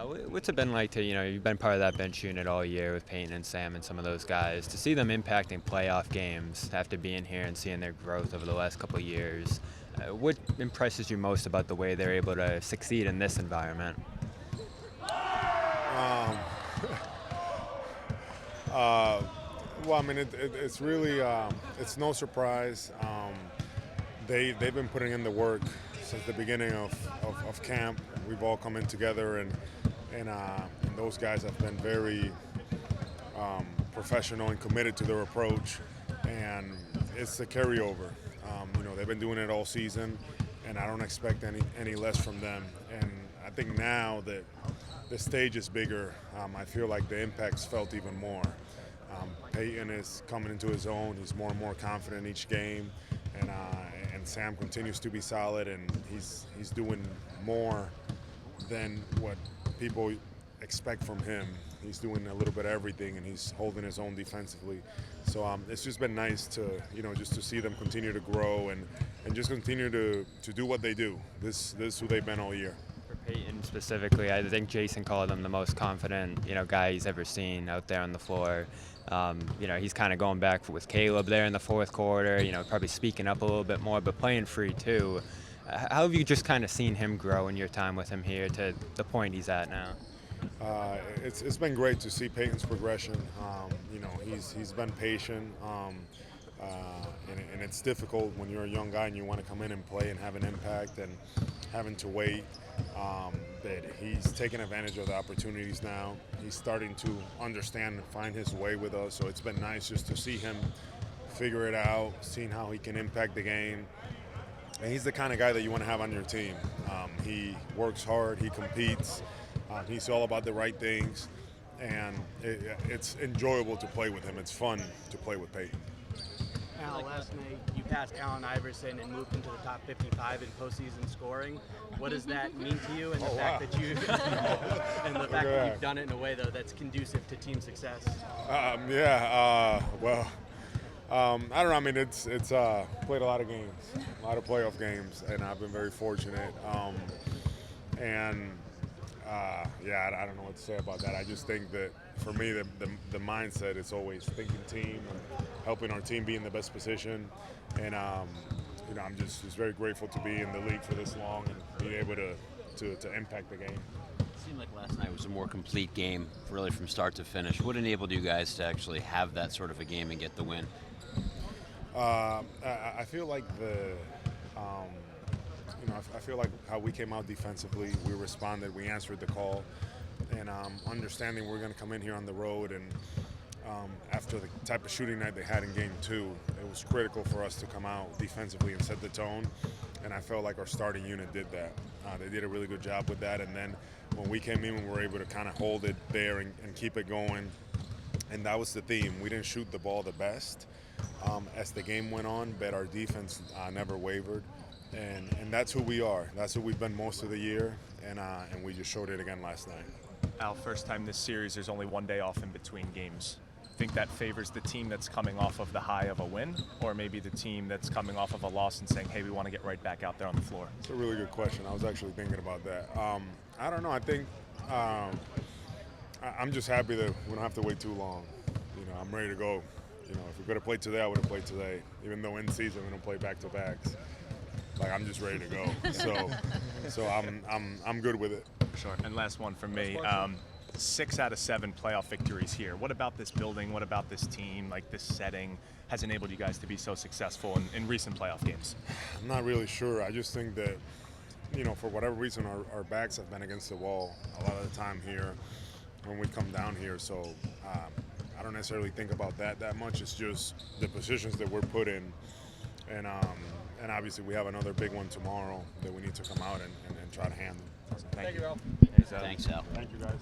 What's it been like to, you've been part of that bench unit all year with Peyton and Sam and some of those guys, to see them impacting playoff games after being here and seeing their growth over the last couple of years? What impresses you most about the way they're able to succeed in this environment? Um, uh, well, I mean, it's really it's no surprise. They've been putting in the work since the beginning of camp. We've all come in together, and those guys have been very professional and committed to their approach, and it's a carryover. They've been doing it all season, and I don't expect any less from them. And I think now that the stage is bigger, I feel like the impact's felt even more. Peyton is coming into his own. He's more and more confident each game, and Sam continues to be solid, and he's doing more than what people expect from him. He's doing a little bit of everything, and he's holding his own defensively. So it's just been nice to just to see them continue to grow and just continue to do what they do. This is who they've been all year. For Peyton specifically, I think Jason called him the most confident guy he's ever seen out there on the floor. He's kind of going back with Caleb there in the fourth quarter, probably speaking up a little bit more, but playing free too. How have you just kind of seen him grow in your time with him here to the point he's at now? It's been great to see Peyton's progression. He's been patient, and it's difficult when you're a young guy and you want to come in and play and have an impact and having to wait. But he's taking advantage of the opportunities now. He's starting to understand and find his way with us. So it's been nice just to see him figure it out, seeing how he can impact the game. And he's the kind of guy that you want to have on your team. He works hard, he competes, he's all about the right things, and it's enjoyable to play with him. It's fun to play with Peyton. Al, last night you passed Allen Iverson and moved into the top 55 in postseason scoring. What does that mean to you, and the fact that you and the fact that you've done it in a way though that's conducive to team success? I don't know. I mean, it's played a lot of games, a lot of playoff games, and I've been very fortunate. I don't know what to say about that. I just think that for me, the mindset is always thinking team and helping our team be in the best position. And I'm just very grateful to be in the league for this long and be able to impact the game. It seemed like last night was a more complete game, really from start to finish. What enabled you guys to actually have that sort of a game and get the win? I feel like I feel like how we came out defensively, we responded, we answered the call, and understanding we're going to come in here on the road, and after the type of shooting night they had in Game 2, it was critical for us to come out defensively and set the tone, and I felt like our starting unit did that. They did a really good job with that, and then when we came in, we were able to kind of hold it there and keep it going, and that was the theme. We didn't shoot the ball the best as the game went on, but our defense never wavered. And that's who we are. That's who we've been most of the year, and we just showed it again last night. Al, first time this series, there's only one day off in between games. Think that favors the team that's coming off of the high of a win, or maybe the team that's coming off of a loss and saying, hey, we want to get right back out there on the floor? It's a really good question. I was actually thinking about that. I don't know. I think I'm just happy that we don't have to wait too long. I'm ready to go. If we're going to play today, I would have played today, even though in season we don't play back-to-backs. Like, I'm just ready to go. So I'm good with it. Sure. And last one from me. 6 out of 7 playoff victories here. What about this building? What about this team, like this setting, has enabled you guys to be so successful in recent playoff games? I'm not really sure. I just think that, for whatever reason, our backs have been against the wall a lot of the time here when we come down here. So I don't necessarily think about that much. It's just the positions that we're put in. And obviously we have another big one tomorrow that we need to come out and try to handle. Thank you, Al. Thanks, Al. Thank you, guys.